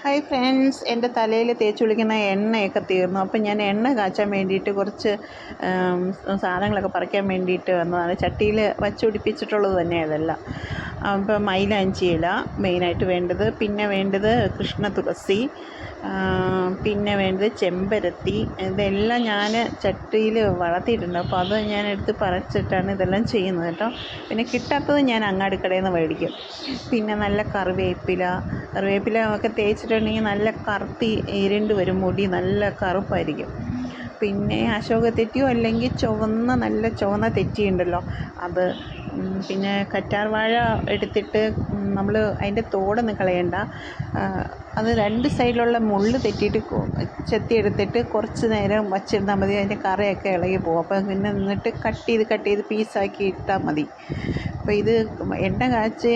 Hi friends, എൻ്റെ തലയിൽ തേച്ച് കുളിക്കുന്ന എണ്ണയൊക്കെ തീർന്നു. അപ്പം ഞാൻ എണ്ണ കാച്ചാൻ വേണ്ടിയിട്ട് കുറച്ച് സാധനങ്ങളൊക്കെ പറിക്കാൻ വേണ്ടിയിട്ട് വന്നതാണ്. ചട്ടിയിൽ വച്ച് പിടിപ്പിച്ചിട്ടുള്ളത് തന്നെ അതെല്ലാം. അപ്പം മൈലാഞ്ചി ഇല മെയിനായിട്ട് വേണ്ടത്, പിന്നെ വേണ്ടത് കൃഷ്ണ തുളസി, പിന്നെ വേണ്ടത് ചെമ്പരത്തി. ഇതെല്ലാം ഞാൻ ചട്ടിയിൽ വളർത്തിയിട്ടുണ്ട്. അപ്പോൾ അത് ഞാൻ എടുത്ത് പറിച്ചിട്ടാണ് ഇതെല്ലാം ചെയ്യുന്നത് കേട്ടോ. പിന്നെ കിട്ടാത്തത് ഞാൻ അങ്ങാടിക്കടയിൽ നിന്ന് മേടിക്കും. പിന്നെ നല്ല കറിവേപ്പില ഒക്കെ തേച്ചിട്ടുണ്ടെങ്കിൽ നല്ല കറുത്തി ഇരുണ്ട് വരും, മുടി നല്ല കറുപ്പായിരിക്കും. പിന്നെ അശോകത്തെറ്റിയോ അല്ലെങ്കിൽ നല്ല ചുവന്ന തെറ്റിയുണ്ടല്ലോ അത്. പിന്നെ കറ്റാർ വാഴ എടുത്തിട്ട് നമ്മൾ അതിൻ്റെ തോടൊന്നും കളയണ്ട, അത് രണ്ട് സൈഡിലുള്ള മുള്ള് തെറ്റിയിട്ട് ചെത്തിയെടുത്തിട്ട് കുറച്ച് നേരം വച്ചിരുന്നാൽ മതി. അതിൻ്റെ കറയൊക്കെ ഇളകി പോകും. അപ്പോൾ പിന്നെ എന്നിട്ട് കട്ട് ചെയ്ത് പീസാക്കി ഇട്ടാൽ മതി. അപ്പോൾ ഇത് എണ്ണ കാച്ചി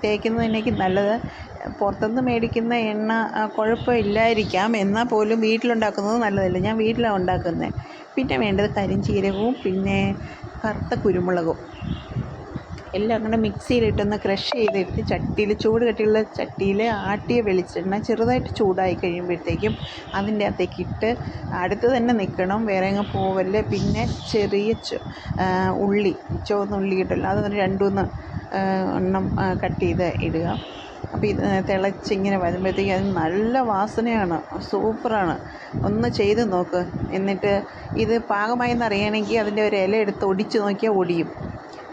തേക്കുന്നതിനേക്ക് നല്ലത്. പുറത്തുനിന്ന് മേടിക്കുന്ന എണ്ണ കുഴപ്പമില്ലായിരിക്കാം, എന്നാൽ പോലും വീട്ടിലുണ്ടാക്കുന്നത് നല്ലതല്ല. ഞാൻ വീട്ടിലാണ് ഉണ്ടാക്കുന്നത്. പിന്നെ വേണ്ടത് കരിഞ്ചീരകവും പിന്നെ കറുത്ത കുരുമുളകും എല്ലാം കൂടെ മിക്സിയിലിട്ടൊന്ന് ക്രഷ് ചെയ്തിട്ട് ചട്ടിയിൽ, ചൂട് കട്ടിയുള്ള ചട്ടിയിൽ ആട്ടിയ വെളിച്ചെണ്ണ ചെറുതായിട്ട് ചൂടായി കഴിയുമ്പോഴത്തേക്കും അതിൻ്റെ അകത്തേക്ക് ഇട്ട് അടുത്ത് തന്നെ നിൽക്കണം, വേറെ അങ്ങ് പോവല്ലേ. പിന്നെ ചെറിയ ഉള്ളി, ചുവന്നുള്ളി ഇട്ടല്ലോ, അത് 2-3 എണ്ണം കട്ട് ചെയ്ത് ഇടുക. അപ്പോൾ ഇത് തിളച്ചിങ്ങനെ വരുമ്പോഴത്തേക്കും അത് നല്ല വാസനയാണ്, സൂപ്പറാണ്. ഒന്ന് ചെയ്ത് നോക്ക്. എന്നിട്ട് ഇത് പാകമായെന്ന് അറിയണമെങ്കിൽ അതിൻ്റെ ഒരു ഇല എടുത്ത് ഒടിച്ച് നോക്കിയാൽ ഒടിയും.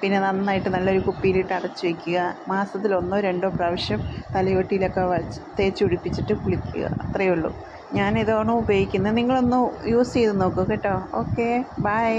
പിന്നെ നന്നായിട്ട് നല്ലൊരു കുപ്പിയിലിട്ട് അടച്ച് വയ്ക്കുക. മാസത്തിൽ 1-2 പ്രാവശ്യം തലയോട്ടിയിലൊക്കെ തേച്ച് പിടിപ്പിച്ചിട്ട് കുളിക്കുക. അത്രയേ ഉള്ളൂ. ഞാനിതാണ് ഉപയോഗിക്കുന്നത്. നിങ്ങളൊന്ന് യൂസ് ചെയ്ത് നോക്കൂ കേട്ടോ. Okay, by.